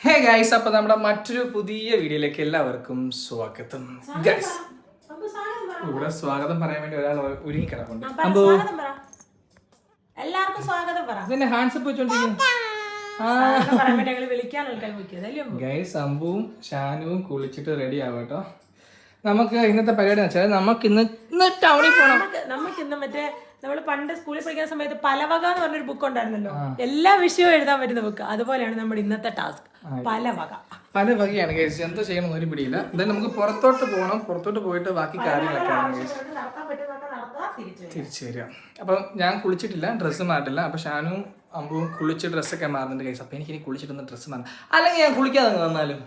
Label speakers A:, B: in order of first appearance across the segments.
A: Hey guys, അപ്പോൾ നമ്മുടെ മറ്റൊരു പുതിയ വീഡിയോയിലേക്ക് എല്ലാവർക്കും സ്വാഗതം. ഗൈസ്, ഇവിടെ സ്വാഗതം പറയാൻ വേണ്ടി ഒരാൾ ഒരുങ്ങി കിടപ്പുണ്ട്.
B: എല്ലാവർക്കും സ്വാഗതം പറ.
A: പിന്നെ ഹാൻഡ്സപ്പ് വെച്ചോണ്ടിരിക്കുന്നു. ഗൈസ്, അമ്പുവും ഷാനുവും കുളിച്ചിട്ട് റെഡി ആവട്ടോ. നമുക്ക് ഇന്നത്തെ പരിപാടി വെച്ചാൽ നമുക്ക് ഇന്ന് ടൗണിൽ പോകണം.
B: നമുക്ക് ഇന്ന് മറ്റേ നമ്മള് പണ്ട് സ്കൂളിൽ പഠിക്കുന്ന സമയത്ത് പലവക എന്ന് പറഞ്ഞൊരു ബുക്ക് ഉണ്ടായിരുന്നല്ലോ, എല്ലാ വിഷയവും എഴുതാൻ പറ്റുന്ന ബുക്ക്. അതുപോലെയാണ് നമ്മുടെ ഇന്നത്തെ ടാസ്ക്.
A: പല വകയാണ് ഗൈസ്. എന്തോ ചെയ്യണം ഒരു പിടിയില്ല. എന്തായാലും നമുക്ക് പുറത്തോട്ട് പോകണം. പുറത്തോട്ട് പോയിട്ട് ബാക്കി കാര്യങ്ങളൊക്കെ തിരിച്ചു വരിക. അപ്പം ഞാൻ കുളിച്ചിട്ടില്ല, ഡ്രസ്സ് മാറിട്ടില്ല. അപ്പൊ ഷാനും അമ്പും കുളിച്ച് ഡ്രസ്സൊക്കെ മാറുന്നുണ്ട് ഗൈസ്. അപ്പൊ എനിക്ക് കുളിച്ചിട്ടൊന്ന് ഡ്രസ്സ് മാറണം, അല്ലെങ്കിൽ ഞാൻ കുളിക്കാതെ വന്നാലും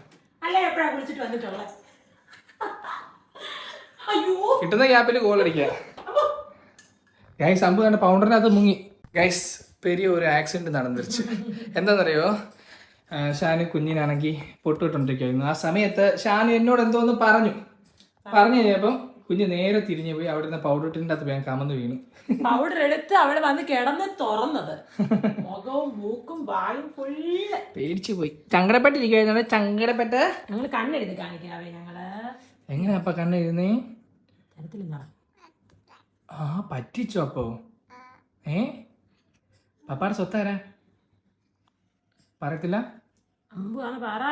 A: കിട്ടുന്ന ഗ്യാപ്പിൽ ഗോൾ അടിക്കുക. ഗൈസ്, അമ്പ് കണ്ട പൗണ്ടറിനകത്ത് മുങ്ങി. ഗൈസ്, പെരിയ ഒരു ആക്സിഡന്റ് നടന്നിരിച്ചു. എന്താണെന്നറിയോ, ഷാന് കുഞ്ഞിനാണെങ്കിൽ പൊട്ടിട്ടുണ്ടിരിക്കുന്നു. ആ സമയത്ത് ഷാന് എന്നോട് എന്തോന്ന് പറഞ്ഞു കഴിഞ്ഞപ്പം കുഞ്ഞ് നേരെ തിരിഞ്ഞു പോയി അവിടുന്ന് പൗഡർ ഇട്ടിൻ്റെ അകത്ത് വേഗം കമന്ന് വീണു.
B: പൗഡർ എടുത്ത് അവിടെ വന്ന് കിടന്ന് തുറന്നത്, മുഖവും മൂക്കും വായും ഫുള്ള് പേടിച്ചു
A: പോയി. സങ്കടപ്പെട്ടിരിക്കുന്നു. സങ്കടപ്പെട്ട്
B: ഞങ്ങള് കണ്ണെഴുതി കാണിക്കാവേ. ഞങ്ങള്
A: എങ്ങനെയാ അപ്പ കണ്ണെഴുതുന്നേ? ആ, പറ്റിച്ചോ അപ്പോ? പപ്പാടെ സ്വത്താരാ പറയത്തില്ല?
B: അമ്പുവാണ് പറ.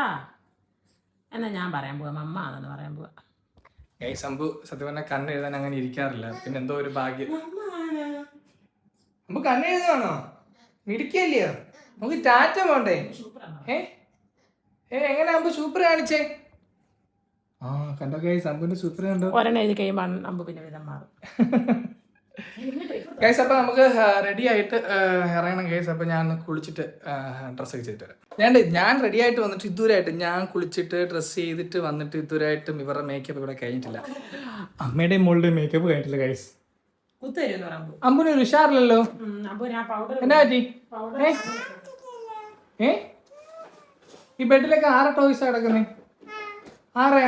B: എന്നാ ഞാൻ പറയാൻ പോവാ, അമ്മ ആണെന്ന് പറയാൻ പോവാ.
A: ഗൈസ്, അമ്പു സത്യം പറഞ്ഞാൽ കണ്ണെഴുതാൻ അങ്ങനെ ഇരിക്കാറില്ല. പിന്നെ എന്തോ ഒരു ഭാഗ്യം. അമ്പു കണ്ണെഴുതാണോ? മിടിക്കല്ലയോ? നമുക്ക് ടാറ്റ പോണ്ടേ? എങ്ങനെ അമ്പു സൂപ്പർ കാണിച്ചേ? ആ, കണ്ടോ ഗൈസ്, അമ്പുവിന്റെ സൂപ്പർ കണ്ടോ?
B: ഒരെണ്ണം എഴുതി കഴിയുമ്പോൾ അമ്പു പിന്നെ വിധം മാറും.
A: ഗൈസ്, അപ്പൊ നമുക്ക് റെഡി ആയിട്ട് ഇറങ്ങണം ഗൈസ്. അപ്പൊ ഞാൻ കുളിച്ചിട്ട് ഡ്രസ്സൊക്കെ ചെയ്തിട്ട് വരാം. ഞാൻ റെഡി ആയിട്ട് വന്നിട്ട് ഇതുവരെയായിട്ട് ഞാൻ കുളിച്ചിട്ട് ഡ്രസ്സ് ചെയ്തിട്ട് വന്നിട്ട് ഇതുവരെയായിട്ടും ഇവരുടെ മേക്കപ്പ് ഇവിടെ കഴിഞ്ഞിട്ടില്ല. അമ്മയുടെയും മോളുടെയും മേക്കപ്പ് കഴിഞ്ഞിട്ടില്ല ഗൈസ്. അമ്പുന് ഒരു ഉഷാറില്ലല്ലോ. എന്നാ പറ്റി? ഈ ബെഡിലൊക്കെ ആരാ ടോയ്സ് കിടക്കുന്നേ? ആരാ?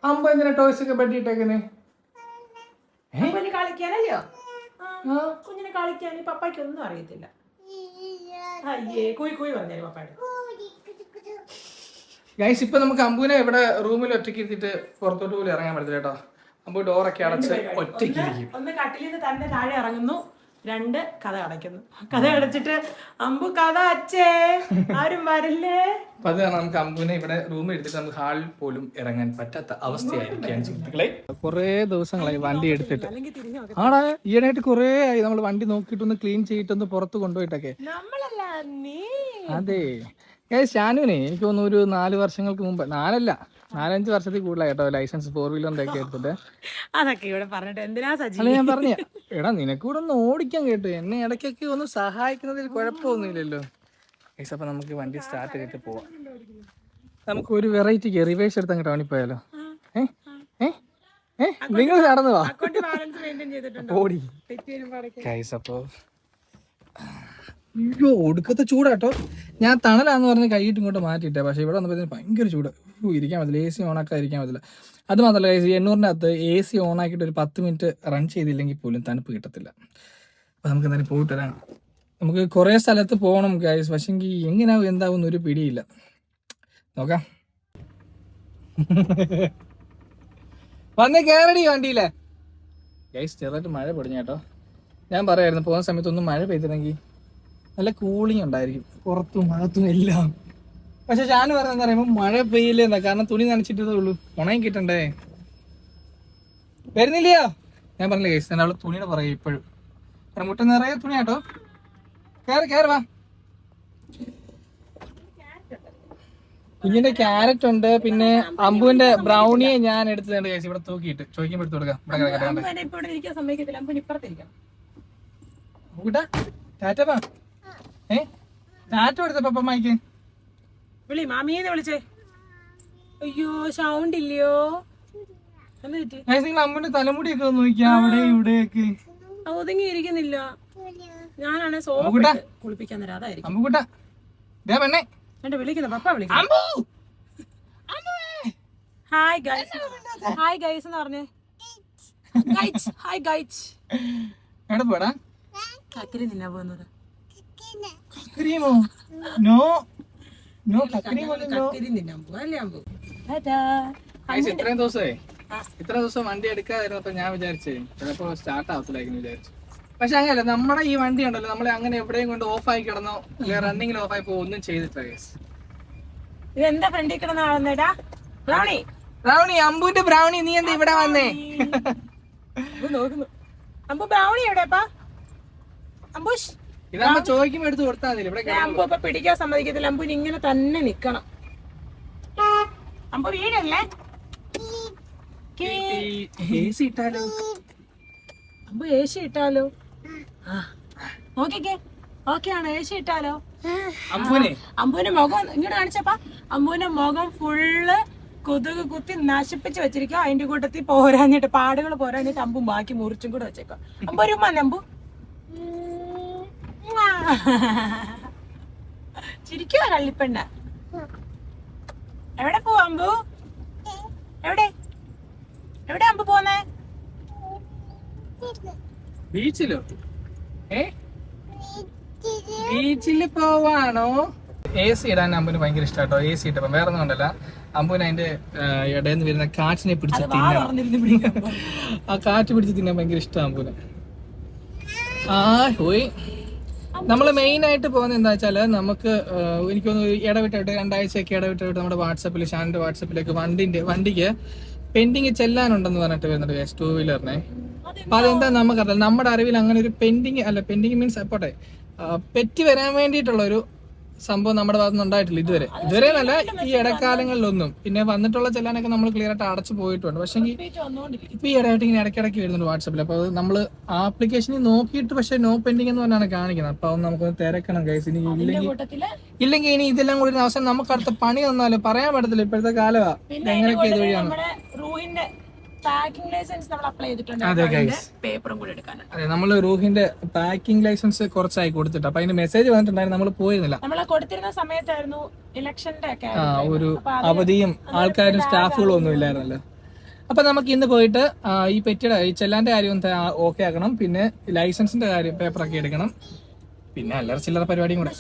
A: അമ്പു എന്തിനാ ടോയ്സ് ഒക്കെ ബെഡ് ഇട്ടേക്കുന്നേ?
B: കളിക്കാനല്ലോ, കുഞ്ഞിനെ കളിക്കാൻ. പപ്പായ്ക്ക് ഒന്നും അറിയത്തില്ല.
A: ഗൈസ്, ഇപ്പൊ നമുക്ക് അമ്പുവിനെ ഇവിടെ റൂമിൽ ഒറ്റയ്ക്ക് ഇരുത്തിട്ട് പുറത്തോട്ട് പോലും ഇറങ്ങാൻ പറ്റില്ല കേട്ടോ. അമ്പു ഡോറൊക്കെ അടച്ച് ഒറ്റയ്ക്ക് ഇരിക്കും.
B: ഒന്ന് കട്ടിലിൽ നിന്ന് തന്നെ താഴെ ഇറങ്ങുന്നു, രണ്ട് കഥ അടയ്ക്കുന്നു. കഥ അടച്ചിട്ട് അമ്പു കഥ അച്ഛേ ആരും വരില്ലേ.
A: അപ്പൊ അത് കാരണം നമുക്ക് അമ്പുവിനെ ഇവിടെ റൂമിൽ എടുത്തിട്ട് നമുക്ക് ഹാളിൽ പോലും ഇറങ്ങാൻ പറ്റാത്ത അവസ്ഥയായിരിക്കുകയാണ് സുഹൃത്തുക്കളെ. കുറെ ദിവസങ്ങളായി വണ്ടി എടുത്തിട്ട്. ആടാ, ഈയിടെയായിട്ട് കുറെ ആയി നമ്മൾ വണ്ടി നോക്കിയിട്ടൊന്ന് ക്ലീൻ ചെയ്തിട്ടൊന്ന് പുറത്ത് കൊണ്ടുപോയിട്ടൊക്കെ. അതെ ഷാനുവിനെ എനിക്ക് തോന്നുന്നു ഒരു 4 വർഷങ്ങൾക്ക് മുമ്പ്, 4-5 വർഷത്തിൽ കൂടുതലായി കേട്ടോ ലൈസൻസ് 4 വീലറിന്റെ ഒക്കെ എടുത്തിട്ട്.
B: അതൊക്കെ ഇവിടെ പറഞ്ഞിട്ട് എന്തിനാ സജി?
A: അല്ല, ഞാൻ പറഞ്ഞ എടാ നിനക്ക് കൂടെ ഒന്ന് ഓടിക്കാൻ കേട്ടു. എന്നെ ഇടയ്ക്കൊക്കെ ഒന്ന് സഹായിക്കുന്നതിൽ കുഴപ്പമൊന്നുമില്ലല്ലോ. അപ്പൊ നമുക്ക് വണ്ടി സ്റ്റാർട്ട് ചെയ്തിട്ട് പോവാം. നമുക്ക് ഒരു വെറൈറ്റിക്ക് റിവേഴ്സ് എടുത്ത് അങ്ങ് ടൗണിൽ പോയാലോ? നിങ്ങൾ നടന്നു വാ, ഓടി. അപ്പോ അയ്യോ, ഒടുക്കത്തെ ചൂടാട്ടോ. ഞാൻ തണലാന്ന് പറഞ്ഞ് കൈയിട്ട് ഇങ്ങോട്ട് മാറ്റിയിട്ടേ, പക്ഷെ ഇവിടെ വന്നപ്പോൾ ഭയങ്കര ചൂട്. ഇരിക്കാൻ പറ്റില്ല, AC ഓണാക്കാൻ ഇരിക്കാൻ പറ്റില്ല. അത് മാത്രമല്ല ഗൈസ്, 800-നകത്ത് AC ഓണാക്കിയിട്ട് ഒരു 10 മിനിറ്റ് റൺ ചെയ്തില്ലെങ്കിൽ പോലും തണുപ്പ് കിട്ടത്തില്ല. അപ്പം നമുക്ക് എന്തായാലും പോയിട്ട് വരാം. നമുക്ക് കുറേ സ്ഥലത്ത് പോകണം ഗൈസ്, പക്ഷെങ്കിൽ എങ്ങനെയാവും എന്താവും ഒരു പിടിയില്ല. നോക്കാം. വന്നേ കയറടി വണ്ടിയില്ലേ. ഗൈസ്, ചെറുതായിട്ട് മഴ പൊടിഞ്ഞ കേട്ടോ. ഞാൻ പറയായിരുന്നു പോകുന്ന സമയത്തൊന്നും മഴ പെയ്തില്ലെങ്കിൽ നല്ല കൂളിംഗ് ഉണ്ടായിരിക്കും പുറത്തും അകത്തും എല്ലാം. പക്ഷെ ഷാന് പറഞ്ഞെന്ന് പറയുമ്പോൾ മഴ പെയ്യില്ലെന്നാ, കാരണം തുണി നനച്ചിട്ടതേ ഉള്ളൂ, ഉണങ്ങി കിട്ടണ്ടേ. വരുന്നില്ലയോ? ഞാൻ പറഞ്ഞില്ലേ ഗൈസ്, ഞാൻ അവള് തുണിയുടെ പറയും ഇപ്പോഴും. മുട്ട നിറയെ തുണിയാട്ടോ. കയറി വാ. കുഞ്ഞിന്റെ ക്യാരറ്റ് ഉണ്ട്, പിന്നെ അമ്പുവിന്റെ ബ്രൗണിയെ ഞാൻ എടുത്തതുണ്ട് ഗൈസ്. ഇവിടെ തൂക്കിയിട്ട് ചോദിക്കുമ്പോൾ എടുത്തു കൊടുക്കാം. ടാറ്റ ടാറ്റ കൊടുത്ത പപ്പമ്മയ്ക്ക്
B: വിളി, മാമിയെ വിളിച്ചേ. അയ്യോ, സൗണ്ട് ഇല്ലയോ?
A: അമ്മന്റെ തലമുടിയൊക്കെ നോക്കിയാ അവിടെ ഇവിടെയൊക്കെ
B: ഒതുങ്ങി ഇരിക്കുന്നില്ല. ഞാനാണെ കുളിപ്പിക്കാൻ തരാം, അതായിരിക്കും.
A: പെണ്ണെ
B: വിളിക്കുന്ന പപ്പ വിളിക്കുന്നു. ഹായ് ഗൈസ്, ഹായ് ഗൈസ് എന്ന് പറഞ്ഞേ. Hi guys.
A: എവിടെ പോടാ?
B: കക്കരി നിന്നാ പോകുന്നത്.
A: നോ നോ കക്കിനി പോലും നോ. ഗൈസ്, ഇത്രയും ദിവസം വണ്ടി എടുക്കാതിരുന്നപ്പോ ഞാൻ വിചാരിച്ചേ ചിലപ്പോ സ്റ്റാർട്ട് ആവത്തില്ലായിരുന്നു വിചാരിച്ചു. പക്ഷെ അങ്ങനെയല്ല, നമ്മുടെ ഈ വണ്ടി ഉണ്ടല്ലോ, നമ്മളെ അങ്ങനെ എവിടെയും കൊണ്ട് ഓഫായി കിടന്നോ റണ്ണിങ്ങിൽ ഓഫായി പോ ഒന്നും ചെയ്തിട്ടില്ല ഗൈസ്.
B: ഇതെന്താ ഫ്രണ്ടിൽ കിടന്ന ആളെന്നേടാ?
A: ബ്രൗണി, അമ്പുവിന്റെ ബ്രൗണി, നീ എന്താ ഇവിടെ വന്നേ?
B: നോക്കുന്നു. അമ്പു ബ്രൗണി എവിടെപ്പാ? അമ്പുഷ്,
A: ഇതാകുമ്പോ ചോദിക്കുമ്പോ എടുത്ത് കൊടുത്താൽ മതി. ഇവിടെ
B: അമ്പു ഇപ്പൊ പിടിക്കാൻ സമ്മതിക്കത്തില്ല. അമ്പുന് ഇങ്ങനെ തന്നെ നിക്കണം. അമ്പു വീടല്ലേ?
A: AC ഇട്ടാലോ?
B: അമ്പു AC ഇട്ടാലോ? നോക്കിക്കേ, ഓക്കെ ആണോ? AC ഇട്ടാലോ? അമ്പുവിന്റെ മുഖം ഇങ്ങോട്ട് കാണിച്ചപ്പാ. അമ്പുവിന്റെ മുഖം ഫുള്ള് കൊതുക് കുത്തി നശിപ്പിച്ച് വെച്ചിരിക്കുക. അതിന്റെ കൂട്ടത്തിൽ പോരാഞ്ഞിട്ട്, പാടുകൾ പോരാഞ്ഞിട്ട് അമ്പും ബാക്കി മുറിച്ചും കൂടെ വെച്ചേക്കാം. അമ്പു ഒരു ഉമ്മ അമ്പു ചിരിക്കുവാ കള്ളിപ്പെണ്ണ. എവിടെ പോവാ അമ്പു? എവിടെ എവിടെ അമ്പു പോന്നേ?
A: ബീച്ചിലോ? ബീച്ചില് പോവാണോ? AC ഇടാൻ അമ്പുന് ഭയങ്കര ഇഷ്ടാട്ടോ. AC ഇട്ടപ്പോ വേറെ ഒന്നും കൊണ്ടല്ല, അമ്പുന് അതിന്റെ ഇടയിൽ നിന്ന് വരുന്ന കാറ്റിനെ പിടിച്ച് തിന്നണം. ആ കാറ്റ് പിടിച്ച് തിന്നാൻ ഭയങ്കര ഇഷ്ടമാണ് അമ്പുന്. പോയി. നമ്മൾ മെയിൻ ആയിട്ട് പോകുന്നത് എന്താ വെച്ചാല്, നമുക്ക് എനിക്കൊന്ന് ഇടവിട്ടായിട്ട് 2 ആഴ്ചയൊക്കെ ഇടവിട്ടായിട്ട് നമ്മുടെ വാട്സപ്പിൽ, ഷാനിന്റെ വാട്സപ്പിലേക്ക് വണ്ടിക്ക് പെൻഡിങ് ചെല്ലാനുണ്ടെന്ന് പറഞ്ഞിട്ട് വരുന്നുണ്ട് ഗൈസ്, 2 വീലറിനെ. അപ്പൊ അതെന്താ നമുക്കറിയില്ല. നമ്മുടെ അറിവിൽ അങ്ങനെ ഒരു പെൻഡിങ് മീൻസ് പോട്ടെ, പെറ്റി വരാൻ വേണ്ടിയിട്ടുള്ള ഒരു സംഭവം നമ്മുടെ ഭാഗത്തുനിന്ന് ഉണ്ടായിട്ടില്ല ഇതുവരെ എന്നല്ല, ഈ ഇടക്കാലങ്ങളിലൊന്നും. പിന്നെ വന്നിട്ടുള്ള ചെല്ലാനൊക്കെ നമ്മൾ ക്ലിയർ ആയിട്ട് അടച്ചു പോയിട്ടുണ്ട്. പക്ഷേ ഇപ്പൊ ഈ ഇടയായിട്ട് ഇങ്ങനെ ഇടയ്ക്കിടയ്ക്ക് വരുന്നുണ്ട് വാട്സപ്പിൽ. അപ്പൊ അത് നമ്മൾ ആപ്ലിക്കേഷനിൽ നോക്കിയിട്ട് പക്ഷെ നോ പെൻഡിങ് എന്ന് പറഞ്ഞാണ് കാണിക്കുന്നത്. അപ്പൊ അത് നമുക്ക് തിരക്കണം ഗൈസ്. ഇനി ഇല്ലെങ്കിൽ ഇനി ഇതെല്ലാം കൂടി അവസാനം നമുക്ക് അടുത്ത പണി തന്നാലും പറയാൻ പറ്റത്തില്ല. ഇപ്പോഴത്തെ കാലമാ എങ്ങനെയൊക്കെ ഇത് വഴിയാണ്. അതെ, നമ്മള് റൂഹിന്റെ പാക്കിംഗ് ലൈസൻസ് കുറച്ചായി കൊടുത്തിട്ട്, അപ്പൊ അതിന് മെസ്സേജ് വന്നിട്ടുണ്ടായിരുന്നു, നമ്മൾ പോയിരുന്നില്ല.
B: നമ്മളെ കൊടുത്തിരുന്ന സമയത്തായിരുന്നു ഇലക്ഷന്റെ ഒക്കെ
A: ഒരു അവധിയും ആൾക്കാരും സ്റ്റാഫുകളും ഒന്നും ഇല്ലായിരുന്നല്ലോ. അപ്പൊ നമുക്ക് ഇന്ന് പോയിട്ട് ഈ പെറ്റിയുടെ ഈ ചെല്ലാന്റെ കാര്യം ഒന്ന് ഓക്കെ ആക്കണം. പിന്നെ ലൈസൻസിന്റെ കാര്യം പേപ്പറൊക്കെ എടുക്കണം. പിന്നെ അല്ലറ ചില്ലറ പരിപാടിയും കൂടെ.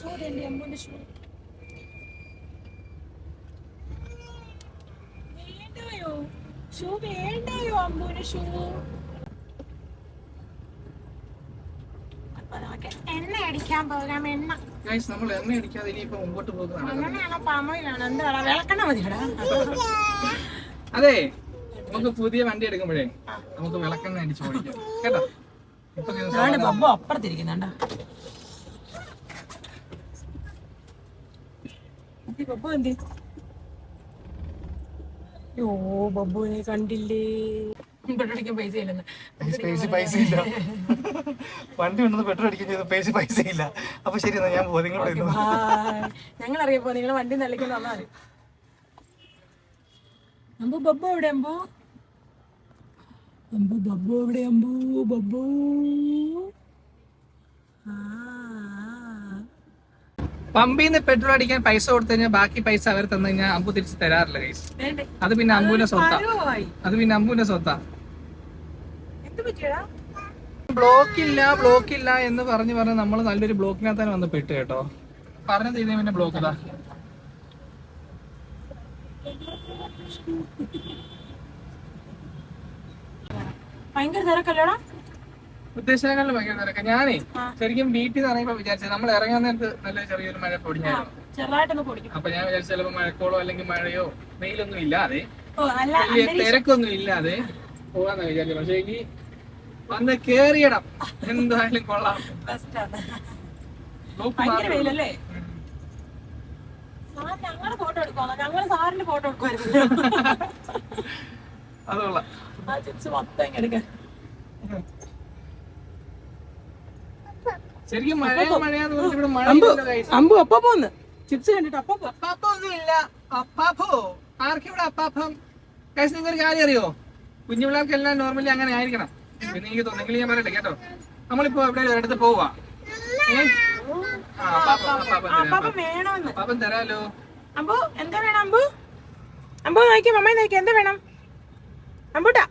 B: എണ്ണ അടിക്കാൻ പോകാം. എണ്ണ
A: നമ്മൾ എണ്ണ അടിക്കാതെ ഇനിയിപ്പോ മുമ്പോട്ട് പോകുന്നതാണ്. അതെ, നമുക്ക് പുതിയ വണ്ടി എടുക്കുമ്പോഴേ നമുക്ക് വിളക്കെണ്ണ അടിച്ചു ഓടിക്കാം കേട്ടോ.
B: ബബ്ബു അപ്പുറത്തിരിക്കുന്നുണ്ടോ? ബബ്ബു എന്തി? ബബ്ബുവിനെ കണ്ടില്ലേ? പെട്രോൾ അടിക്കാൻ പൈസ ഇല്ലെന്ന്.
A: പൈസ ഇല്ല, വണ്ടി ഉണ്ടെന്ന് പെട്രോൾ അടിക്കാൻ പൈസ ഇല്ല. അപ്പൊ ശരി, ഞാൻ
B: ഞങ്ങൾ അറിയപ്പോ നിങ്ങൾ വണ്ടി നല്ലിക്കാൻ വന്നാൽ മതി. അമ്പു ബബ്ബു എവിടെ? അമ്പു ബബ്ബു എവിടെ? ബബ്ബു
A: പമ്പിന്ന് പെട്രോൾ അടിക്കാൻ പൈസ കൊടുത്തു കഴിഞ്ഞാൽ ബാക്കി പൈസ അവർ തന്നു കഴിഞ്ഞാൽ അമ്പു തിരിച്ച് തരാറില്ല ഗൈസ്. അത് പിന്നെ അമ്പുവിന്റെ സ്വത്താ. ബ്ലോക്ക് ഇല്ല എന്ന് പറഞ്ഞ് നമ്മൾ നല്ലൊരു ബ്ലോക്കിനകത്താണ് വന്ന് പെട്ട് കേട്ടോ. പറഞ്ഞത് ഇതിന് പിന്നെ ബ്ലോക്ക് ഇതാ.
B: ഭയങ്കര തിരക്കല്ലോടാ.
A: ഉദ്ദേശിച്ചതിനെക്കാളും ഭയങ്കര തിരക്കാ. ഞാനേ ശരിക്കും വീട്ടിൽ നിന്ന് ഇറങ്ങിയപ്പോ വിചാരിച്ചത്, നമ്മൾ ഇറങ്ങാൻ നേരത്ത് നല്ല ചെറിയൊരു മഴ പൊടിഞ്ഞായിരുന്നു. അപ്പൊ ഞാൻ വിചാരിച്ച ചിലപ്പോ മഴക്കോളോ അല്ലെങ്കിൽ മഴയോ വെയിലൊന്നും ഇല്ലാതെ വലിയ തിരക്കൊന്നും ഇല്ലാതെ പോകാന്ന് വിചാരിച്ചു. പക്ഷെ ഇനി വന്ന് കേറിയിടം എന്തായാലും കൊള്ളാം. അതുകൊള്ളാം. ശരിക്കും
B: അമ്പു അപ്പ പോന്ന് ചിപ്സ് കണ്ടിട്ട്
A: അപ്പാപ്പൊന്നും ഇല്ല. അപ്പാപ്പോ ആർക്കിവിടെ അപ്പാപ്പം? കഴിച്ച് നിങ്ങൾക്ക് ഒരു കാര്യം അറിയോ? കുഞ്ഞു പിള്ളേർക്കെല്ലാം നോർമലി അങ്ങനെ ആയിരിക്കണം. പിന്നെ എനിക്ക് തോന്നുന്നെങ്കിൽ ഞാൻ പറയട്ടെ കേട്ടോ. നമ്മളിപ്പോ എവിടെ ഒരിടത്ത് പോവാ, പാപ്പൻ തരാലോ.
B: അമ്പു എന്താ വേണം? അമ്പു നോക്കിയ മമ്മ നോക്കി എന്താ വേണം? അമ്പൂട്ടാ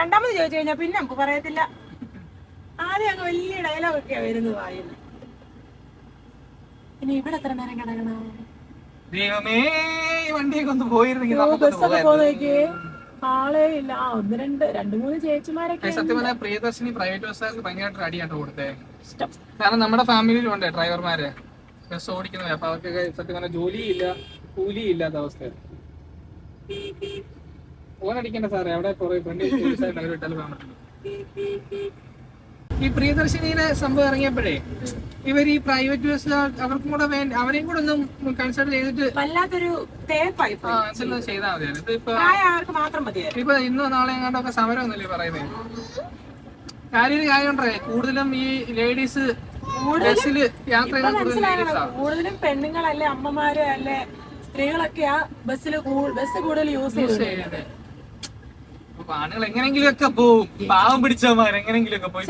B: രണ്ടാമത് ചോദിച്ചു കഴിഞ്ഞാ പിന്നെ അമ്പു പറയത്തില്ല. ആദ്യം അങ്ങ് വലിയ ഡയലോഗ് ഒക്കെയാ വരുന്നത് വായിന്ന്. ഇനി ഇവിടെ എത്ര നേരം കിടക്കണം?
A: ദൈവമേ ഈ വണ്ടിയൊക്കെ ഒന്ന് പോയിരുന്നെങ്കിൽ
B: ബസ്സൊക്കെ പോകുന്നേക്ക് ആളെ ഇല്ല. രണ്ട് മൂന്ന് ചേച്ചിമാരൊക്കെ.
A: സത്യം പറഞ്ഞാൽ പ്രിയദർശിനി പ്രൈവറ്റ് ബസ്സുകാർക്ക് ഭയങ്കരമായിട്ട് അടിയാട്ടോ കൊടുത്തേ. കാരണം നമ്മുടെ ഫാമിലിയിലുണ്ട് ഡ്രൈവർമാര് ബസ് ഓടിക്കുന്നത്. അപ്പൊ അവർക്കൊക്കെ സത്യം പറഞ്ഞാൽ ജോലിയില്ല, കൂലിയും ഇല്ലാത്ത അവസ്ഥ. ഫോണടിക്കണ്ട സാറേ, അവിടെ കുറെ ഫ്രണ്ട് വിട്ടാലും പോകാൻ പറ്റില്ല. ഈ പ്രിയദർശിനിയുടെ സംഭവം ഇറങ്ങിയപ്പോഴേ ഇവർ ഈ പ്രൈവറ്റ് ബസ് അവർക്കും കൂടെ അവരെയും കൂടെ ഒന്നും കൺസിഡർ ചെയ്തിട്ട്
B: വല്ലാത്തൊരു
A: എന്തെങ്കിലും ചെയ്താൽ മതിയായിരുന്നു. ഇപ്പൊ ഇന്നോ നാളെ എങ്ങാണ്ടൊക്കെ സമരം ഒന്നുമില്ലേ പറയുന്നത്. കാര്യം ഉണ്ടേ, കൂടുതലും ഈ ലേഡീസ് ബസ്സില് യാത്ര ചെയ്യുന്ന
B: കൂടുതലും പെണ്ണുങ്ങളല്ലേ, അമ്മമാര് അല്ലേ, സ്ത്രീകളൊക്കെയാ ബസ് കൂടുതൽ യൂസ് ചെയ്യുന്നത്.
A: ആണുങ്ങൾ എങ്ങനെങ്കിലും ഒക്കെ പോവും, പാവം പിടിച്ചവന്മാർ എങ്ങനെങ്കിലും ഒക്കെ പോയി.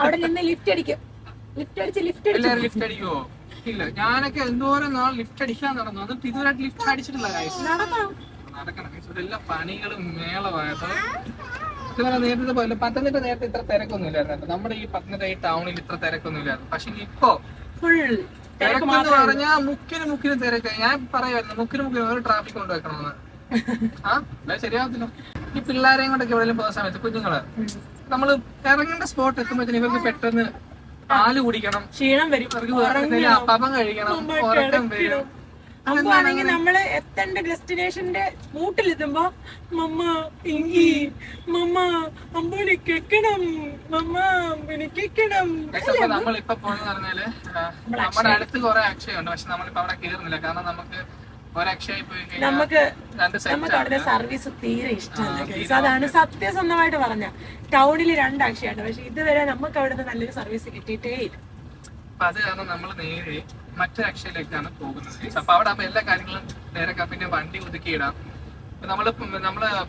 B: അവിടെ നിന്ന് ലിഫ്റ്റ് അടിക്കും.
A: എല്ലാരും ലിഫ്റ്റ് അടിക്കുവോ? ഇല്ല, ഞാനൊക്കെ എന്തോരം നാൾ ലിഫ്റ്റ് അടിക്കാൻ നടന്നു. എന്നിട്ട് ഇതുവരായിട്ട് ലിഫ്റ്റ് അടിച്ചിട്ടില്ല. നടക്കണം. ഇതെല്ലാം പണികളും മേളമായിട്ട് നേരത്തെ പോലെ. പത്തനംതിട്ട നേരത്തെ ഇത്ര തിരക്കൊന്നും ഇല്ലായിരുന്നു. നമ്മുടെ ഈ പത്തനംതിട്ട ഈ ടൗണിൽ ഇത്ര തിരക്കൊന്നും ഇല്ലായിരുന്നു. പക്ഷെ ഇപ്പൊ ഫുൾ തിരക്കെന്ന് പറഞ്ഞാൽ മുക്കിന് തിരക്ക്. ഞാൻ പറയുമായിരുന്നു മുക്കിന് ഒരു ട്രാഫിക് കൊണ്ടുവെക്കണമെന്ന്. ശരിയാവത്തില്ല. ഈ പിള്ളേരെയും കൊണ്ടൊക്കെ എവിടെയെങ്കിലും പോകുന്ന സമയത്ത് കുഞ്ഞുങ്ങള് നമ്മള് ഇറങ്ങേണ്ട സ്പോട്ട് എത്തുമ്പോഴത്തേന് ഇവർക്ക് പെട്ടെന്ന് പാല് കുടിക്കണം,
B: ക്ഷീണം വരും,
A: അപ്പം കഴിക്കണം, ഉറക്കം വരും.
B: അപ്പാണെങ്കിൽ നമ്മള് എത്തേണ്ട ഡെസ്റ്റിനേഷന്റെ മൂട്ടിലെത്തുമ്പോ മമ്മ ഇങ്കി മമ്മ അമ്പൂരി കേക്കണം, മമ്മ അമ്പൂരി കേക്കണം.
A: നമ്മളിപ്പൊ പോണെന്ന് പറഞ്ഞാല് നമ്മുടെ അടുത്ത് കുറെ അക്ഷയുണ്ട്. പക്ഷെ നമ്മളിപ്പോ അവിടെ കയറുന്നില്ല. കാരണം നമുക്ക്
B: നമുക്ക് അവിടെ സർവീസ് തീരെ ഇഷ്ടമല്ല. അതാണ് സത്യസന്ധമായിട്ട് പറഞ്ഞ. ടൗണിൽ 2 അക്ഷയുണ്ട്, പക്ഷെ ഇതുവരെ നമുക്ക് അവിടുന്ന് നല്ലൊരു സർവീസ് കിട്ടിയിട്ടേ ഇല്ല.
A: അപ്പൊ അത് കാരണം നമ്മൾ നേരെ മറ്റൊരു അക്ഷയിലേക്കാണ് പോകുന്നത്. അപ്പൊ അവിടെ ആകുമ്പോ എല്ലാ കാര്യങ്ങളും നേരെ പിന്നെ വണ്ടി ഒതുക്കിയിടാം. നമ്മള്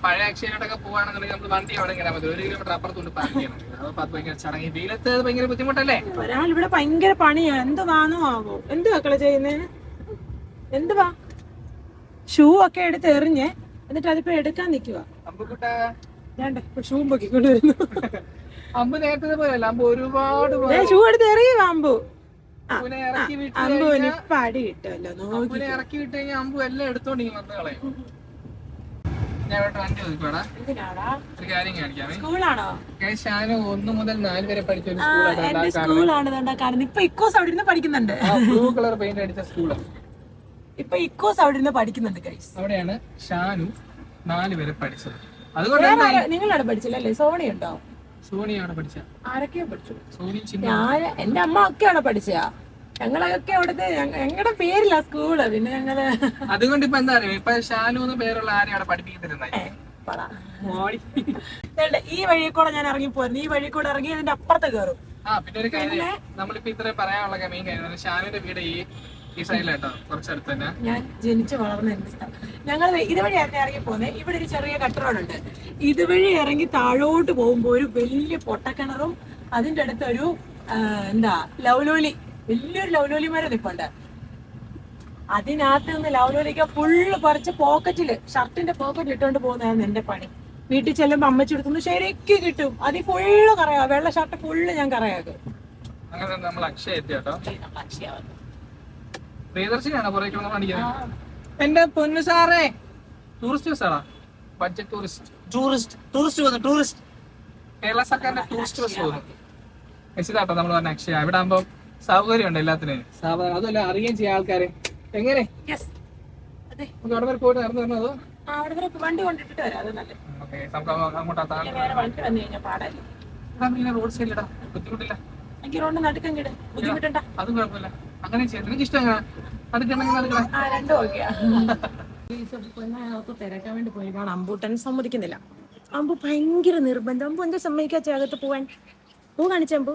A: പഴയ അക്ഷയിലോട്ടൊക്കെ പോവാണെന്നുണ്ടെങ്കിൽ നമുക്ക് വണ്ടി അവിടെ ഇടാൻ മതി. 1 കിലോമീറ്റർ അപ്പുറത്തോട്ട് പാർക്ക് ചെയ്യണം. അപ്പൊ അത് ഭയങ്കര ചടങ്ങി വെയിലത്ത് ഭയങ്കര ബുദ്ധിമുട്ടല്ലേ.
B: ഒരാൾ ഇവിടെ ഭയങ്കര പണിയാ. എന്തുവാണോ ആവോ, എന്ത് മക്കളെ ചെയ്യുന്നേ, എന്തുവാ ഷൂ ഒക്കെ എടുത്ത് എറിഞ്ഞ് എന്നിട്ട് അതിപ്പോ എടുക്കാൻ നിക്കുക. ഷൂ പൊക്കിക്കൊണ്ട് വരുന്നു.
A: അമ്പു നേരത്തെ പോയല്ല, അമ്പു ഒരുപാട്
B: ഷൂ എടുത്ത് എറിയുക. അമ്പുവിന് ഇപ്പൊ അടി കിട്ടുമല്ലോ.
A: ഇറക്കി വിട്ട് കഴിഞ്ഞാൽ അമ്പു എല്ലാം എടുത്തോണ്ട് വന്ന് കളയും. ഞാൻ ഇവിടെ വണ്ടി ഒതുക്കുവാടാ. ഒരു കാര്യം കാണിക്കാമേ.
B: സ്കൂളാണോ?
A: ഷാനു 1 മുതൽ 4 വരെ പഠിച്ച ഒരു
B: സ്കൂളാണ്. ഇപ്പൊ ഇക്കോസ് അവിടെ ഇരുന്ന് പഠിക്കുന്നുണ്ട്.
A: ബ്ലൂ കളർ പെയിന്റ് അടിച്ച സ്കൂള്.
B: ഇപ്പൊ ഇക്കോസ് അവിടെ ഇരുന്ന് പഠിക്കുന്നുണ്ട്.
A: അവിടെയാണ് ഷാനു 4 വരെ പഠിച്ചത്. അതുകൊണ്ട്
B: നിങ്ങളവിടെ പഠിച്ചില്ലല്ലേ? സോണി ഉണ്ടോ?
A: സോണി അവിടെ പഠിച്ച.
B: ആരൊക്കെയോ പഠിച്ചു?
A: ഞാൻ,
B: എന്റെ അമ്മ ഒക്കെ അവിടെ പഠിച്ചാ. ഞങ്ങളൊക്കെ അവിടുത്തെ ഞങ്ങളുടെ പേരില്ല സ്കൂള്. പിന്നെ ഞങ്ങള്
A: അതുകൊണ്ട് ഇപ്പൊ എന്താ അറിയാം, ഇപ്പൊ ഷാനു എന്ന് പേരുള്ള ആരെയും അവിടെ പഠിപ്പിക്കുന്നില്ല.
B: ഈ വഴി കൂടെ ഞാൻ ഇറങ്ങിപ്പോയിരുന്നു. ഈ വഴി കൂടെ ഇറങ്ങി അതിന്റെ അപ്പുറത്ത് കയറും.
A: പിന്നെ ഒരു കാര്യം നമ്മളിപ്പോ ഇത്ര പറയാനുള്ള മെയിൻ കാര്യം, ഷാനുവിന്റെ വീട് ഈ സൈഡിലാട്ടോ, കുറച്ചടുത്ത് തന്നെ.
B: ഞാൻ ജനിച്ചു വളർന്ന എന്റെ സ്ഥലം. ഞങ്ങൾ ഇതുവഴിയായിരുന്നു ഇറങ്ങി പോകുന്നത്. ഇവിടെ ഒരു ചെറിയ കട്ടറോഡുണ്ട്. ഇതുവഴി ഇറങ്ങി താഴോട്ട് പോകുമ്പോ ഒരു വലിയ പൊട്ടക്കിണറും അതിന്റെ അടുത്തൊരു ലൗലോലി, വലിയൊരു ലൗലോലി മരം നിൽപ്പുണ്ട്. അതിനകത്ത് നിന്ന് ലൗലോലിക്ക ഫുള്ള് പറിച്ച് പോക്കറ്റില്, ഷർട്ടിന്റെ പോക്കറ്റിൽ ഇട്ടുകൊണ്ട് പോകുന്നതായിരുന്നു എന്റെ പണി. വീട്ടിൽ ചെല്ലുമ്പോ അമ്മച്ചി എടുത്തുനിന്ന് ശരിക്കും കിട്ടും. അതിൽ ഫുള്ള് കറയാ, വെള്ള ഷർട്ട് ഫുള്ള് ഞാൻ കറയാക്കും.
A: എന്റെ പൊന്നു സാറേ, ടൂറിസ്റ്റ് ബസ്സാണോ? ബഡ്ജറ്റ് ടൂറിസ്റ്റ് കേരള സർക്കാരിന്റെ ടൂറിസ്റ്റ് ബസ് പോകുന്നു. ഇതാട്ടോ നമ്മൾ പറഞ്ഞ അക്ഷയ. ഇവിടെ ആകുമ്പോ സൗകര്യം ഉണ്ട് എല്ലാത്തിനും. അതുമല്ല അറിയുകയും ചെയ്യാം ആൾക്കാരെ. എങ്ങനെ നമുക്ക് അവിടെ വരെ പോയിട്ട് നടന്നു തരണോ? അതോ
B: വണ്ടി കൊണ്ടിട്ട് വരാം.
A: റോഡ് സൈഡിലിടാ, ബുദ്ധിമുട്ടില്ല.
B: എനിക്ക് റോഡ് നടുക്കെങ്കിട് ബുദ്ധിമുട്ടണ്ട.
A: അതും കുഴപ്പമില്ല. അങ്ങനെ ചെയ്യാം. എനിക്ക് ഇഷ്ടം
B: തിരക്കാൻ വേണ്ടി പോയതാണ്. അമ്പൂട്ടൻ സമ്മതിക്കുന്നില്ല. അമ്പു ഭയങ്കര നിർബന്ധം. അമ്പു എന്താ സമ്മതിക്കാച്ച അകത്ത് പോവാൻ? പൂ കാണിച്ചമ്പു.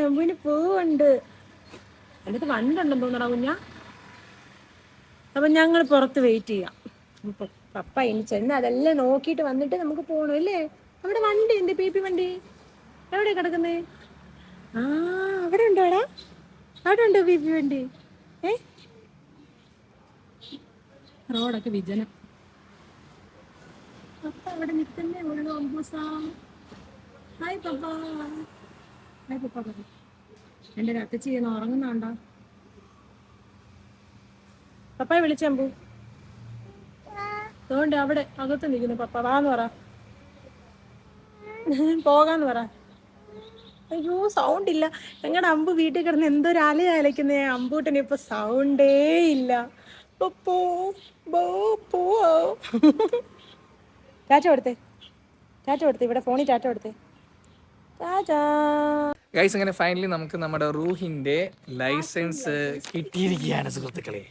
B: അമ്പുവിന് പൂവുണ്ട്. എൻ്റെ അടുത്ത് വണ്ടുണ്ടെന്ന് തോന്നണ കുഞ്ഞ. അപ്പൊ ഞങ്ങൾ പുറത്ത് വെയിറ്റ് ചെയ്യാം. പപ്പ ഇനി ചെന്ന് അതെല്ലാം നോക്കിയിട്ട് വന്നിട്ട് നമുക്ക് പോകണം അല്ലേ? അവിടെ വണ്ടി ഉണ്ട്, പി വണ്ടി. എവിടെ കിടക്കുന്നേ? അവിടെ ഉണ്ടോ? അവിടെ ഉണ്ടോ പി വണ്ടി? റോഡൊക്കെ വിജനം. പപ്പ അവിടെ നിൽക്കുന്നേ ഉള്ളൂ. അമ്പൂസാ, ഹായ് പപ്പ. ഹായ് പപ്പ. എൻ്റെ ഒരു അത്തച്ചി ചെയ്യുന്ന ഉറങ്ങുന്നുണ്ടോ? പപ്പായെ വിളിച്ച അമ്പു. അതുകൊണ്ട് അവിടെ അകത്ത് നിൽക്കുന്നു. പപ്പ വാന്ന് പറ, പോകാന്ന് പറ. അയ്യോ സൗണ്ട് ഇല്ല. ഞങ്ങളുടെ അമ്പു വീട്ടിൽ കിടന്ന് എന്തൊരു അലയാ അലയ്ക്കുന്നേ. അമ്പൂട്ടന് ഇപ്പൊ സൗണ്ടേ ഇല്ല. ടാറ്റ കൊടുത്തേ, ടാറ്റ കൊടുത്തേ, ഇവിടെ ഫോണിൽ ടാറ്റ കൊടുത്തേ.
A: ഗൈസ് അങ്ങനെ ഫൈനലി നമുക്ക് നമ്മുടെ റൂഹിന്റെ ലൈസൻസ് കിട്ടിയിരിക്കുകയാണ് സുഹൃത്തുക്കളെ.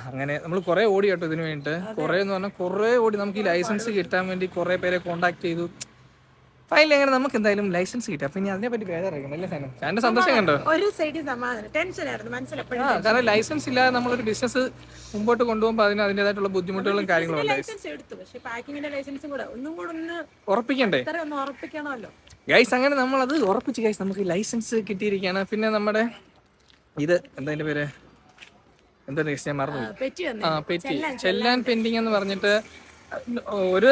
A: അങ്ങനെ നമ്മൾ കുറെ ഓടി കേട്ടോ ഇതിനു വേണ്ടിട്ട്. കുറെ എന്ന് പറഞ്ഞാൽ കുറെ ഓടി. നമുക്ക് ഈ ലൈസൻസ് കിട്ടാൻ വേണ്ടി കുറെ പേരെ കോണ്ടാക്ട് ചെയ്തു. ഫൈനലി അങ്ങനെ നമുക്ക് എന്തായാലും ലൈസൻസ് കിട്ടാം. പിന്നെ അതിനെ പറ്റി ബേജാറായിരിക്കണം അല്ലേ സാധനം. എന്റെ സന്തോഷം കണ്ടോ?
B: ഒരു സൈഡിൽ സമാധാനം, ടെൻഷൻ ആയിരുന്നു മനസ്സിലായി.
A: കാരണം ലൈസൻസ് ഇല്ലാതെ നമ്മളൊരു ബിസിനസ് മുമ്പോട്ട് കൊണ്ടുപോകുമ്പോൾ അതിന് അതിൻ്റെതായിട്ടുള്ള ബുദ്ധിമുട്ടുകളും കാര്യങ്ങളും
B: ലൈസൻസ് എടുത്തു, പക്ഷേ പാക്കിങ്ങിന്റെ ലൈസൻസും കൂടെ ഒന്നും കൂടെ ഒന്ന്
A: ഉറപ്പിക്കണ്ടേ?
B: ഒന്ന് ഉറപ്പിക്കണമല്ലോ
A: ഗൈസ്. അങ്ങനെ നമ്മളത് ഉറപ്പിച്ച് ഗൈസ് നമുക്ക് ലൈസൻസ് കിട്ടിയിരിക്കുകയാണ്. പിന്നെ നമ്മുടെ ഇത് എന്താ അതിന്റെ പേര്, എന്താ ഗൈസ് ഞാൻ മറന്നു. പെറ്റി ചെല്ലാൻ പെൻഡിങ് എന്ന് പറഞ്ഞിട്ട് ഒരു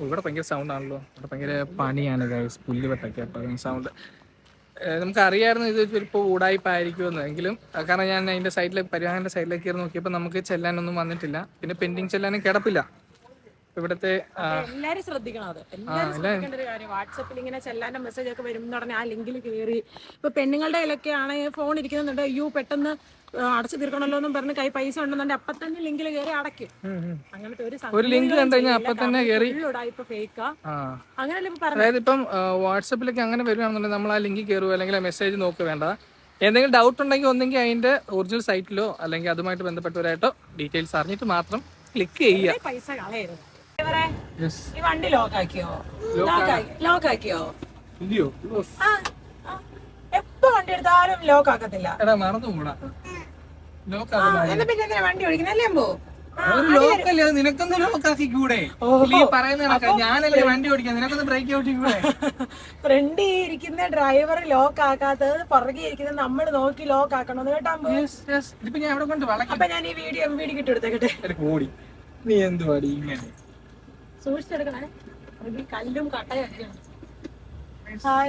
A: ഇവിടെ ഭയങ്കര സൗണ്ട് ആണല്ലോ. ഇവിടെ ഭയങ്കര പണിയാണ് ഗൈസ്, പുല്ല് വെട്ടൊക്കെ. അപ്പം സൗണ്ട് നമുക്ക് അറിയാമായിരുന്നു ഇത് ചിലപ്പോൾ ഊടായിപ്പായിരിക്കുമെന്ന്. എങ്കിലും കാരണം ഞാൻ അതിന്റെ സൈഡിൽ പരിവാഹന്റെ സൈഡിലേക്ക് കയറി നോക്കിയപ്പോൾ നമുക്ക് ചെല്ലാനൊന്നും വന്നിട്ടില്ല. പിന്നെ പെൻഡിങ് ചെല്ലാനും കിടപ്പില്ല. ഇവിടുത്തെ
B: എല്ലാരും ശ്രദ്ധിക്കണം. അത് എല്ലാരും ശ്രദ്ധിക്കേണ്ട ഒരു കാര്യം. വാട്സപ്പിൽ ഇങ്ങനെ ചെല്ലാൻ്റെ മെസ്സേജ് ഒക്കെ വരും എന്ന് പറഞ്ഞാൽ ആ ലിങ്കിൽ കയറി. ഇപ്പൊ പെണ്ണുങ്ങളുടെ കയ്യിലൊക്കെ ആണെങ്കിൽ ഫോൺ ഇരിക്കുന്നുണ്ട്, അയ്യോ പെട്ടെന്ന് അടച്ചു തീർക്കണല്ലോ എന്നും പറഞ്ഞ് കൈ പൈസ ഉണ്ടെന്നുണ്ടെങ്കിൽ അപ്പൊ തന്നെ ലിങ്കിൽ കയറി അടയ്ക്കും. അങ്ങനത്തെ ഒരു
A: ലിങ്ക് കണ്ടു കഴിഞ്ഞാൽ അപ്പൊ തന്നെ കയറി
B: ഫേക്കാ. അങ്ങനെയല്ലേ ഇപ്പൊ പറഞ്ഞത്.
A: അതായത് ഇപ്പം വാട്സപ്പിലൊക്കെ അങ്ങനെ വരുവാണെന്നുണ്ടെങ്കിൽ നമ്മൾ ആ ലിങ്കിൽ കയറുക അല്ലെങ്കിൽ മെസ്സേജ് നോക്കുക വേണ്ട. എന്തെങ്കിലും ഡൗട്ട് ഉണ്ടെങ്കിൽ ഒന്നെങ്കിൽ അതിന്റെ ഒറിജിനൽ സൈറ്റിലോ അല്ലെങ്കിൽ അതുമായിട്ട് ബന്ധപ്പെട്ടവരായിട്ടോ ഡീറ്റെയിൽസ് അറിഞ്ഞിട്ട് മാത്രം ക്ലിക്ക് ചെയ്യുക.
B: പൈസ കളയരുത്. ഈ വണ്ടി ലോക്കാക്കിയോ? ലോക്കാക്കിയോ? എപ്പോ വണ്ടി എടുത്താലും ലോക്കാക്കത്തില്ല. പിന്നെ വണ്ടി ഓടിക്കുന്നല്ലേ അമ്പോ?
A: നിനക്കൊന്ന് ലോക്കാക്കിക്കൂടെ? ഞാനല്ലേ വണ്ടി ഓടിക്കാൻ, നിനക്കൊന്ന് ബ്രേക്ക് ഔട്ടിക്കൂടെ?
B: ഫ്രണ്ടിൽ ഇരിക്കുന്ന ഡ്രൈവർ ലോക്ക് ആക്കാത്തത് പുറകെ ഇരിക്കുന്നത് നമ്മൾ നോക്കി ലോക്ക് ആക്കണം കേട്ടോ. അപ്പൊ ഞാൻ ഈ വീഡിയോ MVD കിട്ടെടുത്തേക്കട്ടെ.
A: നീ എന്തുവാടി ഇങ്ങനെ
B: സൂക്ഷിച്ചെടുക്കണേ. കല്ലും കട്ടയൊക്കെയാണ്.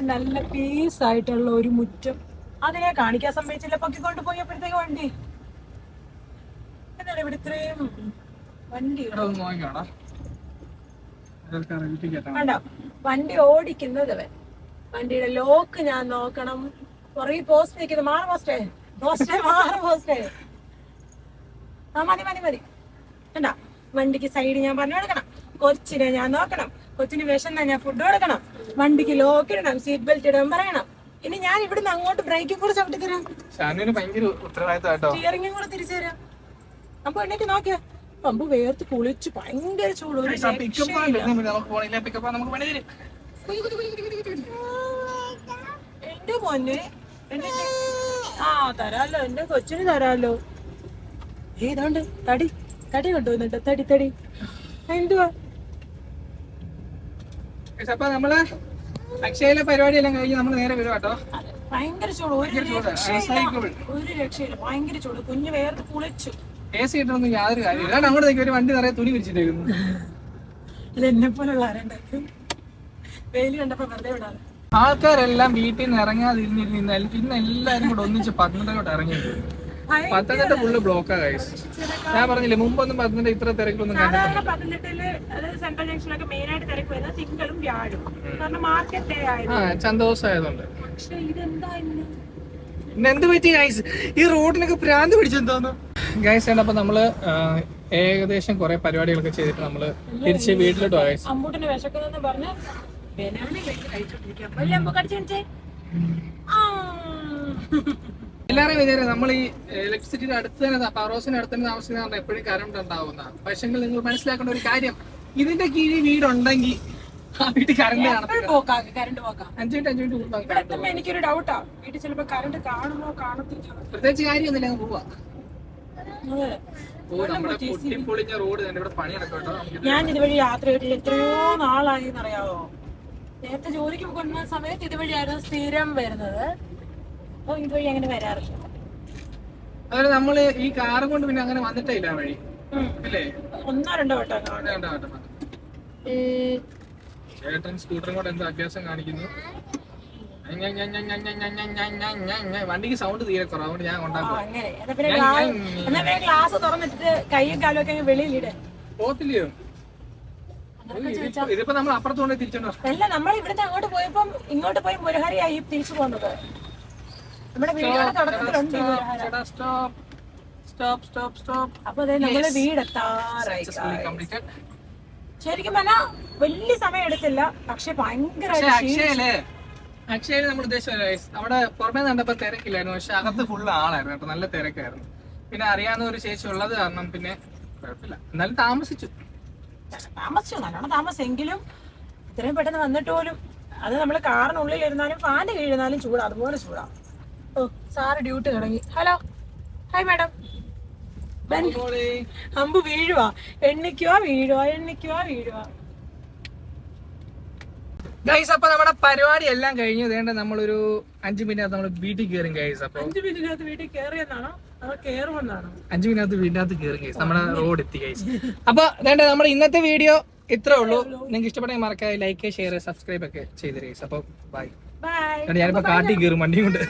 B: നല്ല പീസ് ആയിട്ടുള്ള ഒരു മുറ്റം. അതിനെ കാണിക്കാൻ സമ്മതിച്ചില്ല. പൊക്കിക്കൊണ്ട് പോയപ്പോഴത്തേക്ക് വണ്ടി എന്താണ് ഇവിടെ ഇത്രയും വണ്ടി കണ്ടോ? വണ്ടി ഓടിക്കുന്നത് വണ്ടിയുടെ ലോക്ക് ഞാൻ നോക്കണം. കൊറേ പോസ്റ്റ് നിൽക്കുന്നത്. മാറ പോസ്റ്റേ പോസ്റ്റേ. മതി കണ്ടാ? വണ്ടിക്ക് സൈഡ് ഞാൻ പറഞ്ഞു കൊടുക്കണം. കൊച്ചിനെ ഞാൻ നോക്കണം. കൊച്ചിന് വിശന്നാ ഞാൻ ഫുഡ് കൊടുക്കണം. വണ്ടിക്ക് ലോക്ക് ഇടണം, സീറ്റ് ബെൽറ്റ് ഇടാൻ പറയണം. ഇനി ഞാൻ ഇവിടുന്ന് അങ്ങോട്ട് ബ്രേക്കും കൂടെ ചവിട്ടി തരാം, സ്റ്റിയറിംഗും കൂടെ തിരിച്ചു തരാം. അപ്പൊ എണ്ണീറ്റ് നോക്കിയാ പമ്പ് വേർത്ത് കുളിച്ച് ഭയങ്കര ചൂട്. എന്റെ പൊന്നെ തരാലോ, എന്റെ കൊച്ചിന് തരാലോ. ഏതാണ്ട് തടി കൊണ്ടുവന്നിട്ട് തടി എന്തുവാ?
A: അപ്പൊ നമ്മള് അക്ഷയയിലെ പരിപാടിയെല്ലാം കഴിഞ്ഞ് നമ്മൾ നേരെ വരും കേട്ടോ.
B: ഭയങ്കര ചൂട്, ഒരു രക്ഷയില്ല. ഭയങ്കര ചൂട്. കുഞ്ഞ് വേർത്ത് കുളിച്ചു.
A: AC ഇട്ടൊന്നും യാതൊരു കാര്യമില്ല. അങ്ങോട്ടേക്ക് ഒരു വണ്ടി നിറയെ തുണി വിരിച്ചിട്ടേക്കുന്നു.
B: ഇത് എന്നെ പോലുള്ള ആരുണ്ടാക്കും. വെയില് കണ്ടപ്പോ വെറുതെ വിടാറ്.
A: ആൾക്കാരെല്ലാം വീട്ടിൽ നിന്ന് ഇറങ്ങാതിരുന്നിരുന്നാൽ പിന്നെ എല്ലാരും കൂടെ ഒന്നിച്ച് പത്തനംതിട്ട ഇറങ്ങിയത്. പത്തനംതിട്ട ഫുള്ള് ബ്ലോക്കാ ഗൈസ്. ഞാൻ പറഞ്ഞില്ലേ മുമ്പൊന്നും പത്തനംതിട്ട ഇത്ര തിരക്കൊന്നും
B: കണ്ടിട്ടില്ല. പത്തനംതിട്ടയില് സെൻട്രൽ ജംഗ്ഷനൊക്കെ മെയിൻ ആയിട്ട് തിരക്ക് വരുന്നത് തിങ്കളും വ്യാഴം. കാരണം മാർക്കറ്റ് ഡേ ആയതുകൊണ്ട്,
A: ചന്തോസായതുകൊണ്ട്.
B: പക്ഷെ ഇതെന്താ
A: എന്ത് പറ്റി ഗൈസ്? ഈ റോഡിനൊക്കെ ഭ്രാന്ത് പിടിച്ചെന്തോന്നു ഗൈസ്. അപ്പൊ നമ്മള് ഏകദേശം കുറെ പരിപാടികളൊക്കെ ചെയ്തിട്ട് നമ്മള് തിരിച്ച് വീട്ടിലോട്ട് പോയി.
B: അമ്പൂട്ടിന് വിശക്കുന്നെന്ന് പറഞ്ഞ് കഴിച്ചോണ്ടിരിക്കാം.
A: എല്ലാവരും വിചാരം നമ്മൾ ഈ ഇലക്ട്രിസിറ്റിയുടെ അടുത്ത് തന്നെ, പവർ ഹൗസിന്റെ അടുത്ത് തന്നെ താമസിക്കുന്ന എപ്പോഴും കറണ്ട് ഉണ്ടാവുന്ന. പക്ഷെ നിങ്ങൾ മനസ്സിലാക്കേണ്ട ഒരു കാര്യം, ഇതിന്റെ കീഴിൽ വീടുണ്ടെങ്കിൽ ആ വീട്ടിൽ കറണ്ട് കാണത്തില്ല. 5 മിനിറ്റ്
B: എനിക്കൊരു ഡൗട്ടാ, വീട്ടിൽ ചിലപ്പോ കറണ്ട് കാണുമോ കാണത്തില്ല.
A: പ്രത്യേകിച്ച് കാര്യമൊന്നുമില്ല, അങ്ങ് പോവാ. പൊട്ടിപ്പൊളിഞ്ഞ റോഡ് ഇവിടെ പണി നടക്കട്ടോ.
B: ഞാൻ ഇതുവഴി യാത്ര ചെയ്തിട്ടില്ല, എത്രയോ നാളായി എന്നറിയാവോ. നേരത്തെ ജോലിക്ക് പോകുന്ന സമയത്ത് ഇതുവഴിയായിരുന്നു സ്ഥിരം വരുന്നത്. അപ്പൊ ഇതുവഴി അങ്ങനെ വരാറില്ല.
A: അതുപോലെ നമ്മള് ഈ കാറും കൊണ്ട് പിന്നെ അങ്ങനെ വന്നിട്ടേ ഇല്ല വഴി അല്ലേ?
B: 1-2 വട്ടം.
A: ചേട്ടൻ സ്കൂട്ടറും കൂടെ എന്തോ അഭ്യാസം കാണിക്കുന്നു. വണ്ടിക്ക് സൗണ്ട് തീരെ കുറവുണ്ട്. ഞാൻ കൊണ്ടാക്കും.
B: അങ്ങനെ എന്നാ പിന്നെ ഗ്ലാസ് തുറന്നിട്ട് കൈയും കാലും ഒക്കെ വെളിയിലിടെ
A: പോത്തില്ലയോ? ഇതിപ്പോ നമ്മൾ അപ്പുറത്ത് കൊണ്ട് തിരിച്ചോണ്ടോ?
B: അല്ല, നമ്മൾ ഇവിടുന്ന് അങ്ങോട്ട് പോയപ്പം ഇങ്ങോട്ട് പോയി മുരഹരിയായി തിരിച്ചു പോകുന്നത്. നമ്മുടെ വീടിന്റെ തുടക്കത്തിലുണ്ട് മുരഹര. അപ്പൊ അതെ നമ്മള് വീടെത്താറായി. ശരിക്കും പറഞ്ഞാ വലിയ സമയം എടുത്തില്ല, പക്ഷെ ഭയങ്കര
A: അക്ഷയയില് നമ്മൾ ഉദ്ദേശിച്ച അവിടെ പുറമേ കണ്ടപ്പോ തിരക്കില്ലായിരുന്നു, പക്ഷെ അകത്ത് ഫുള്ള് ആളായിരുന്നു കേട്ടോ. നല്ല തിരക്കായിരുന്നു. പിന്നെ അറിയാവുന്ന ഒരു ചേച്ചി ഉള്ളത് കാരണം പിന്നെ കുഴപ്പമില്ല. എന്നാലും താമസിച്ചു
B: നല്ലോണം താമസിച്ചെങ്കിലും ഇത്രയും പെട്ടെന്ന് വന്നിട്ട് പോലും അത് നമ്മള് കാറിനുള്ളിൽ ഇരുന്നാലും ഫാന്റെ കീഴിരുന്നാലും ചൂടാ, അതുപോലെ ചൂടാ. ഓ, സാറ് ഡ്യൂട്ടി തുടങ്ങി. Hello, hi madam. അമ്പ് വീഴുവാ, എണ്ണിക്കുവാ.
A: ഗൈസ്, അപ്പൊ നമ്മുടെ പരിപാടി എല്ലാം കഴിഞ്ഞു. വേണ്ട നമ്മളൊരു 5 മിനിറ്റ് നമ്മൾ വീട്ടിൽ കയറും ഗൈസ്. അപ്പൊ
B: 5 മിനിറ്റിനകത്ത് വീട്ടിൽ കയറിയെന്നാണോ അതോ കയറുമെന്നാണോ?
A: 5 മിനിറ്റ് വീടിനകത്ത് കയറും ഗൈസ്. നമ്മുടെ റോഡ് എത്തി ഗൈസ്. അപ്പൊ വേണ്ട നമ്മുടെ ഇന്നത്തെ വീഡിയോ ഇത്രേ ഉള്ളൂ. നിങ്ങൾക്ക് ഇഷ്ടപ്പെട്ടെങ്കിൽ മറക്കാതെ ലൈക്ക്, ഷെയർ, സബ്സ്ക്രൈബ് ഒക്കെ ചെയ്ത് ഗൈസ്. അപ്പൊ ബൈ. ഞാനിപ്പോ കാട്ടി കയറും വണ്ടി കൊണ്ട്.